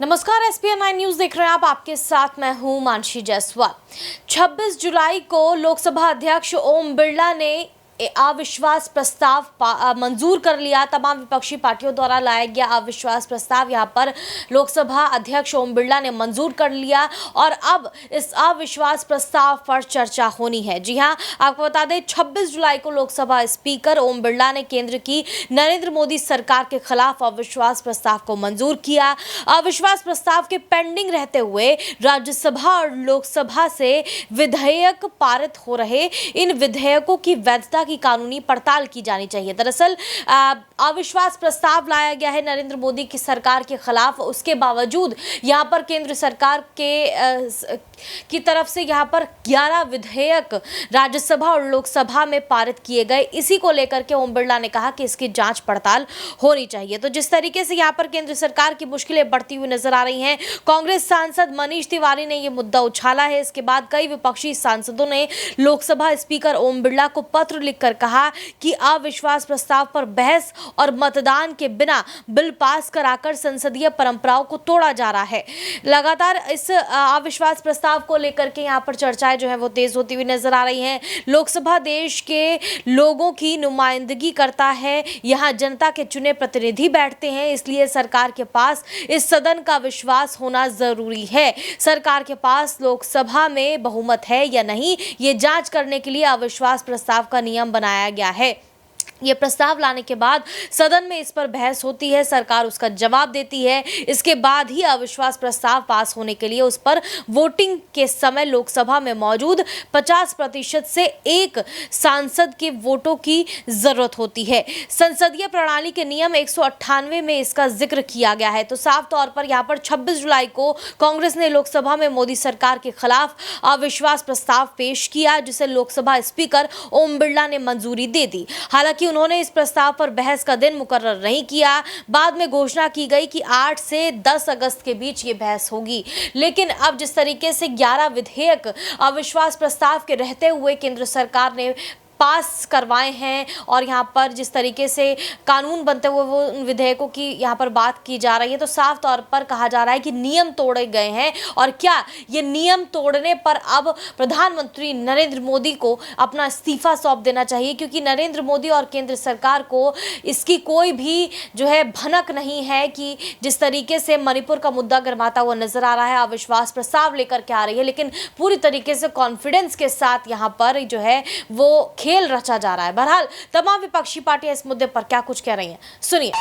नमस्कार, SPN9 news देख रहे हैं आप। आपके साथ मैं हूं मानसी जायसवाल। 26 जुलाई को लोकसभा अध्यक्ष ओम बिरला ने अविश्वास प्रस्ताव मंजूर कर लिया। तमाम विपक्षी पार्टियों द्वारा लाया गया अविश्वास प्रस्ताव यहां पर लोकसभा अध्यक्ष ओम बिरला ने मंजूर कर लिया और अब इस अविश्वास प्रस्ताव पर चर्चा होनी है। जी हां, आपको बता दें 26 जुलाई को लोकसभा स्पीकर ओम बिरला ने केंद्र की नरेंद्र मोदी सरकार के खिलाफ अविश्वास प्रस्ताव को मंजूर किया। अविश्वास प्रस्ताव के पेंडिंग रहते हुए राज्यसभा और लोकसभा से विधेयक पारित हो रहे इन विधेयकों की वैधता की कानूनी पड़ताल की जानी चाहिए। दरअसल अविश्वास प्रस्ताव लाया गया है नरेंद्र मोदी की सरकार के खिलाफ, उसके बावजूद यहां पर केंद्र सरकार की तरफ से यहां पर 11 विधेयक राज्यसभा और लोकसभा में पारित किए गए। इसी को लेकर के ओम बिरला ने कहा कि इसकी जांच पड़ताल होनी चाहिए। तो जिस तरीके से यहां पर केंद्र सरकार की मुश्किलें बढ़ती हुई नजर आ रही हैं, कांग्रेस सांसद मनीष तिवारी ने यह मुद्दा उछाला है। इसके बाद कई विपक्षी सांसदों ने लोकसभा स्पीकर ओम बिरला को पत्र लिखकर कहा कि अविश्वास प्रस्ताव पर बहस और मतदान के बिना बिल पास कराकर संसदीय परंपराओं को तोड़ा जा रहा है। लगातार इस अविश्वास प्रस्ताव को लेकर के यहाँ पर चर्चाएं जो है वो तेज होती हुई नजर आ रही हैं। लोकसभा देश के लोगों की नुमाइंदगी करता है, यहाँ जनता के चुने प्रतिनिधि बैठते हैं, इसलिए सरकार के पास इस सदन का विश्वास होना जरूरी है। सरकार के पास लोकसभा में बहुमत है या नहीं, ये जांच करने के लिए अविश्वास प्रस्ताव का नियम बनाया गया है। ये प्रस्ताव लाने के बाद सदन में इस पर बहस होती है, सरकार उसका जवाब देती है। इसके बाद ही अविश्वास प्रस्ताव पास होने के लिए उस पर वोटिंग के समय लोकसभा में मौजूद 50% से एक सांसद के वोटों की जरूरत होती है। संसदीय प्रणाली के नियम 198 में इसका जिक्र किया गया है। तो साफ तौर पर यहाँ पर 26 जुलाई को कांग्रेस ने लोकसभा में मोदी सरकार के खिलाफ अविश्वास प्रस्ताव पेश किया, जिसे लोकसभा स्पीकर ओम बिरला ने मंजूरी दे दी। हालांकि उन्होंने इस प्रस्ताव पर बहस का दिन मुकर्रर नहीं किया। बाद में घोषणा की गई कि 8 से 10 अगस्त के बीच ये बहस होगी। लेकिन अब जिस तरीके से 11 विधेयक अविश्वास प्रस्ताव के रहते हुए केंद्र सरकार ने पास करवाए हैं और यहाँ पर जिस तरीके से कानून बनते हुए वो उन विधेयकों की यहाँ पर बात की जा रही है, तो साफ तौर पर कहा जा रहा है कि नियम तोड़े गए हैं। और क्या ये नियम तोड़ने पर अब प्रधानमंत्री नरेंद्र मोदी को अपना इस्तीफा सौंप देना चाहिए, क्योंकि नरेंद्र मोदी और केंद्र सरकार को इसकी कोई भी जो है भनक नहीं है कि जिस तरीके से मणिपुर का मुद्दा गरमाता हुआ नजर आ रहा है, अविश्वास प्रस्ताव लेकर के आ रही है, लेकिन पूरी तरीके से कॉन्फिडेंस के साथ यहाँ पर जो है वो खेल रचा जा रहा है। बहरहाल तमाम विपक्षी पार्टियां इस मुद्दे पर क्या कुछ कह रही हैं, सुनिए।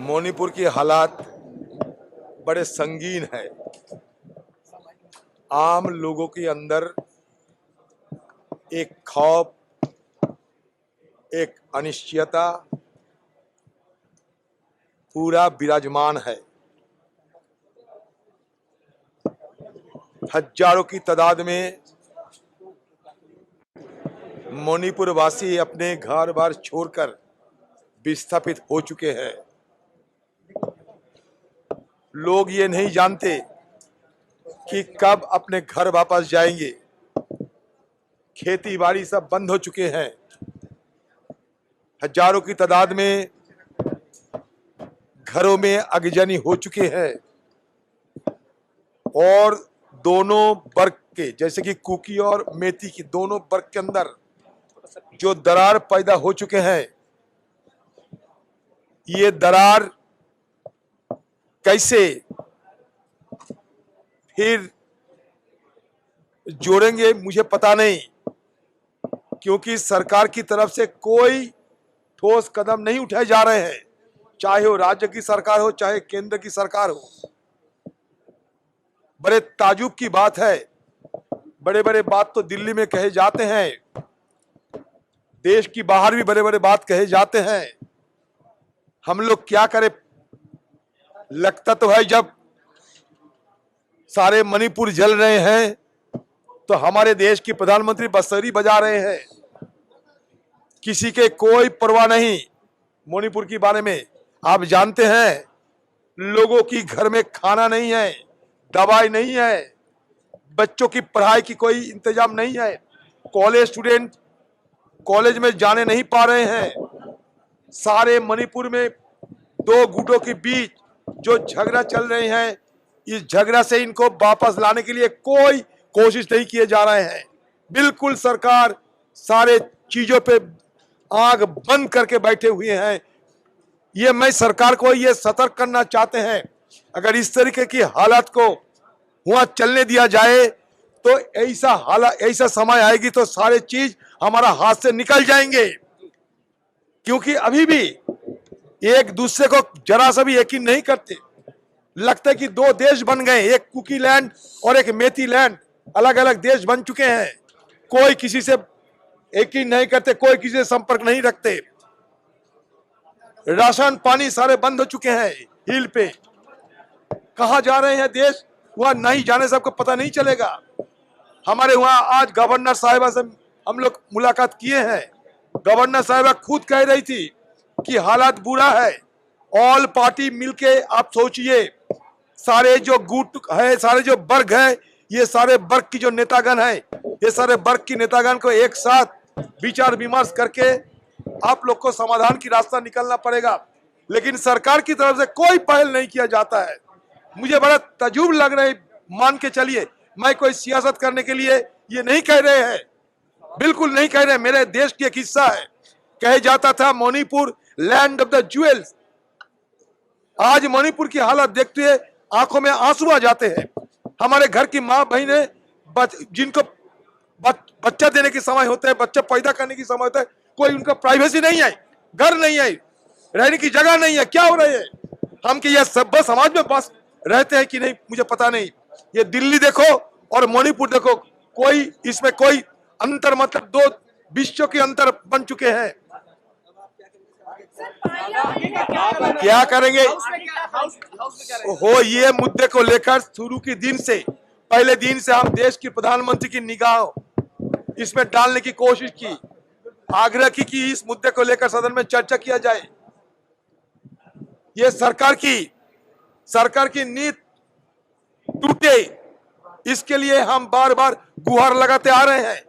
मणिपुर की हालात बड़े संगीन है। आम लोगों के अंदर एक खौफ, एक अनिश्चयता पूरा विराजमान है। हजारों की तादाद में मणिपुर वासी अपने घर बार छोड़कर विस्थापित हो चुके हैं। लोग ये नहीं जानते कि कब अपने घर वापस जाएंगे। खेती बाड़ी सब बंद हो चुके हैं। हजारों की तादाद में घरों में आगजनी हो चुके हैं और दोनों वर्ग के, जैसे कि कुकी और मेथी की दोनों वर्ग के अंदर जो दरार पैदा हो चुके हैं, ये दरार कैसे फिर जोड़ेंगे मुझे पता नहीं, क्योंकि सरकार की तरफ से कोई ठोस कदम नहीं उठाए जा रहे हैं, चाहे वो राज्य की सरकार हो चाहे केंद्र की सरकार हो। बड़े ताजुब की बात है, बड़े बड़े बात तो दिल्ली में कहे जाते हैं, देश की बाहर भी बड़े बड़े बात कहे जाते हैं। हम लोग क्या करें, लगता तो है जब सारे मणिपुर जल रहे हैं, तो हमारे देश की प्रधानमंत्री बंसुरी बजा रहे हैं। किसी के कोई परवाह नहीं मणिपुर के बारे में। आप जानते हैं लोगों की घर में खाना नहीं है, दवाई नहीं है, बच्चों की पढ़ाई की कोई इंतजाम नहीं है, कॉलेज स्टूडेंट कॉलेज में जाने नहीं पा रहे हैं। सारे मणिपुर में दो गुटों के बीच जो झगड़ा चल रहे हैं, इस झगड़ा से इनको वापस लाने के लिए कोई कोशिश नहीं किए जा रहे हैं। बिल्कुल सरकार सारे चीजों पे आंख बंद करके बैठे हुए हैं। ये मैं सरकार को ये सतर्क करना चाहते हैं, अगर इस तरीके की हालात को वहां चलने दिया जाए तो ऐसा समय आएगी तो सारे चीज हमारा हाथ से निकल जाएंगे। क्योंकि अभी भी एक दूसरे को जरा सा भी यकीन नहीं करते। लगता है कि दो देश बन गए, एक कुकी लैंड और एक मेथी लैंड, अलग अलग देश बन चुके हैं। कोई किसी से यकीन नहीं करते, कोई किसी से संपर्क नहीं रखते। राशन पानी सारे बंद हो चुके हैं। हिल पे कहा जा रहे हैं देश, वहां नहीं जाने से आपको पता नहीं चलेगा। हमारे वहां आज गवर्नर साहिबा से हम लोग मुलाकात किए हैं। गवर्नर साहिबा खुद कह रही थी कि हालात बुरा है। ऑल पार्टी मिलके आप सोचिए, सारे जो गुट है, सारे जो वर्ग है, ये सारे वर्ग की जो नेतागण है, ये सारे वर्ग की नेतागण को एक साथ विचार विमर्श करके आप लोग को समाधान की रास्ता निकलना पड़ेगा। लेकिन सरकार की तरफ से कोई पहल नहीं किया जाता है। मुझे बड़ा तजुब लग रहा है। मान के चलिए, मैं कोई सियासत करने के लिए ये नहीं कह रहे हैं, बिल्कुल नहीं कह रहे। मेरे देश की एक हिस्सा है। कहे जाता था Manipur land of the jewels. आज मणिपुर की हालत देखते हुए आंखों में आंसू आ जाते हैं। हमारे घर की माँ बहनें जिनको बच्चा देने की समय होता है, बच्चा पैदा करने की समय होता है, कोई उनका प्राइवेसी नहीं है, घर नहीं है, रहने की जगह नहीं है। क्या हो रहा है? हम कि यह सभ्य समाज में बस रहते हैं कि नहीं मुझे पता नहीं। ये दिल्ली देखो और मणिपुर देखो, कोई इसमें कोई अंतर, मतलब दो विश्व के अंतर बन चुके हैं। क्या करेंगे? हो ये मुद्दे को लेकर शुरू के दिन से, पहले दिन से हम देश की प्रधानमंत्री की निगाह इसमें डालने की कोशिश की, आग्रह की कि इस मुद्दे को लेकर सदन में चर्चा किया जाए। ये सरकार की नीति टूटे, इसके लिए हम बार बार गुहार लगाते आ रहे हैं।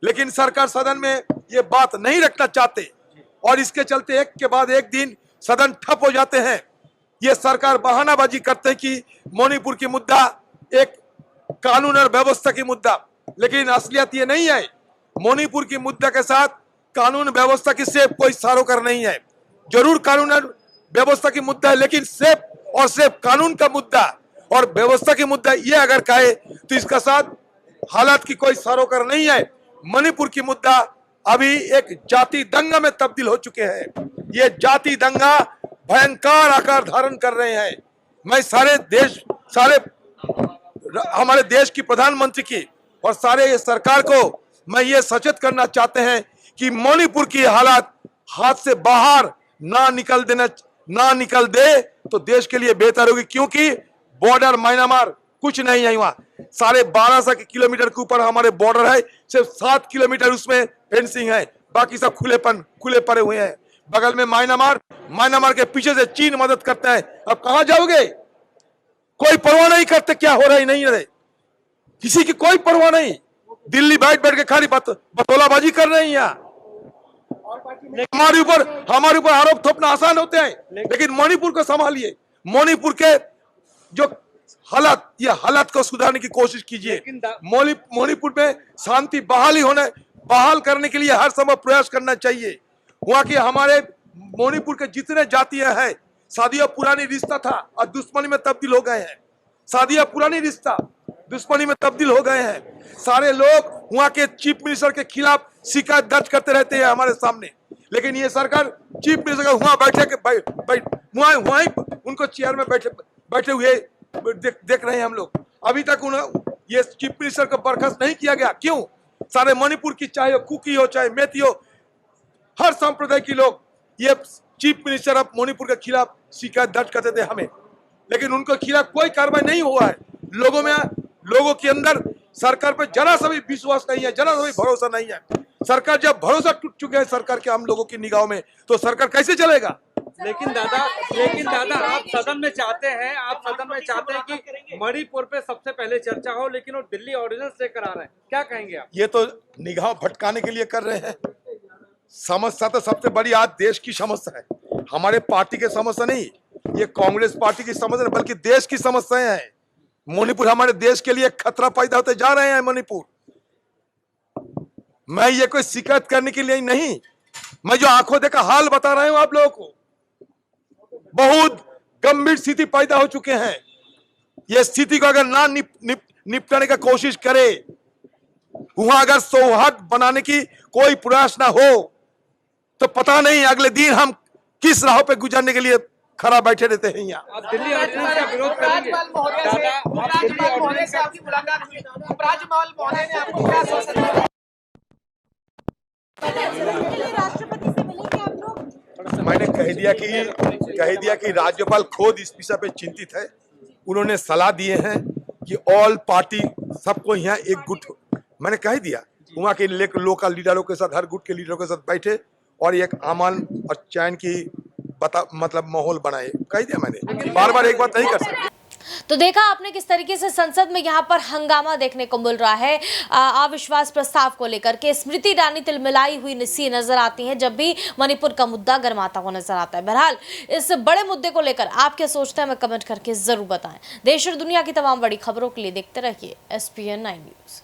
लेकिन सरकार सदन में ये बात नहीं रखना चाहते और इसके चलते एक के बाद एक दिन सदन ठप हो जाते हैं। ये सरकार बहानाबाजी करते हैं कि मणिपुर की मुद्दा एक कानून और व्यवस्था की मुद्दा, लेकिन असलियत ये नहीं है। मणिपुर की मुद्दा के साथ कानून व्यवस्था की सिर्फ कोई सरोकार नहीं है। जरूर कानून और व्यवस्था की मुद्दा है, लेकिन सिर्फ कानून का मुद्दा और व्यवस्था की मुद्दा ये अगर कहे तो इसका साथ हालात की कोई सरोकार नहीं है। मणिपुर की मुद्दा अभी एक जाति दंगा में तब्दील हो चुके हैं। ये जाति दंगा भयंकर आकार धारण कर रहे हैं। मैं हमारे देश की प्रधानमंत्री की और सारे सरकार को मैं ये सचेत करना चाहते हैं कि मणिपुर की हालात हाथ से बाहर ना निकल दे तो देश के लिए बेहतर होगी। क्योंकि बॉर्डर म्यांमार कुछ नहीं है, वहां 12.5 किलोमीटर के ऊपर हमारे बॉर्डर है, सिर्फ 7 किलोमीटर उसमें फेंसिंग है, बाकी सब खुले पड़े हुए हैं। बगल में म्यांमार के पीछे से चीन मदद करता है। अब कहां जाओगे? कोई परवाह नहीं करते क्या हो रहा है, नहीं रहे, किसी की कोई परवाह नहीं। दिल्ली बैठ के खाली बतौलाबाजी कर रहे हैं। यहाँ हमारे ऊपर आरोप थोपना आसान होते हैं, लेकिन मणिपुर को संभालिए। मणिपुर के जो हालात को सुधारने की कोशिश कीजिए। मणिपुर में शांति बहाल करने के लिए हर संभव प्रयास करना चाहिए। वहां के हमारे मणिपुर के जितने जातियां हैं, शादियां पुरानी रिश्ता था और दुश्मनी में तब्दील हो गए हैं। शादियां पुरानी रिश्ता दुश्मनी में तब्दील हो गए हैं। सारे लोग वहां के चीफ मिनिस्टर के खिलाफ शिकायत दर्ज करते रहते हैं हमारे सामने, लेकिन ये सरकार चीफ मिनिस्टर का वहां वहीं उनको चेयर में बैठे हुए देख रहे हैं हम लोग। अभी तक ये चीफ मिनिस्टर को बर्खास्त नहीं किया गया। क्यों? सारे मणिपुर की, चाहे कुकी हो चाहे मेथी हो, हर संप्रदाय के लोग ये चीफ मिनिस्टर ऑफ मणिपुर के खिलाफ शिकायत दर्ज करते थे हमें, लेकिन उनके खिलाफ कोई कार्रवाई नहीं हुआ है। लोगों के अंदर सरकार पे जरा सा भी विश्वास नहीं है, जरा सा भी भरोसा नहीं है। सरकार जब भरोसा टूट चुके हैं सरकार के हम लोगों की निगाहों में, तो सरकार कैसे चलेगा? लेकिन दादा आप सदन में चाहते हैं कि मणिपुर पे सबसे पहले चर्चा हो, लेकिन वो दिल्ली ऑर्डिनेंस लेकर आ रहे हैं, क्या कहेंगे आप? ये तो निगाह भटकाने के लिए कर रहे हैं। समस्या तो सबसे बड़ी आज देश की समस्या है, हमारे पार्टी की समस्या नहीं, ये कांग्रेस पार्टी की समस्या नहीं, बल्कि देश की समस्याएं हैं। मणिपुर हमारे देश के लिए खतरा पैदा होते जा रहे हैं। मणिपुर, मैं ये कोई शिकायत करने के लिए नहीं, मैं जो आंखों देखा हाल बता रहा हूं आप लोगों को। बहुत गंभीर स्थिति पैदा हो चुके हैं। ये स्थिति को अगर ना निपटाने का कोशिश करे, वहां अगर सौहार्द बनाने की कोई प्रयास ना हो, तो पता नहीं अगले दिन हम किस राह पे गुजरने के लिए खड़ा बैठे रहते हैं। यहाँ आप दिल्ली ऑर्डिनेंस का विरोध करेंगे? दादा, आप दिल्ली ऑर्डिनेंस से आपकी मुलाकात हुई, उपराज्यपाल महोदय ने आपको क्या आश्वासन दिया? राष्ट्रपति से मिलेंगे आप लोग? मैंने कह दिया कि राज्यपाल खुद इस विषय पे चिंतित है। उन्होंने सलाह दिए हैं कि ऑल पार्टी सबको यहाँ एक गुट, मैंने कह दिया वहाँ के लोकल लीडरों के साथ, हर गुट के लीडरों के साथ बैठे और एक अमन और चैन की मतलब माहौल बनाए। कह दिया मैंने, बार बार एक बात नहीं कर सकते। तो देखा आपने किस तरीके से संसद में यहाँ पर हंगामा देखने को मिल रहा है अविश्वास प्रस्ताव को लेकर के। स्मृति ईरानी तिलमिलाई हुई सी नजर आती हैं जब भी मणिपुर का मुद्दा गर्माता हुआ नजर आता है। बहरहाल इस बड़े मुद्दे को लेकर आप क्या सोचते हैं, हमें कमेंट करके जरूर बताएं। देश और दुनिया की तमाम बड़ी खबरों के लिए देखते रहिए SPN 9 न्यूज।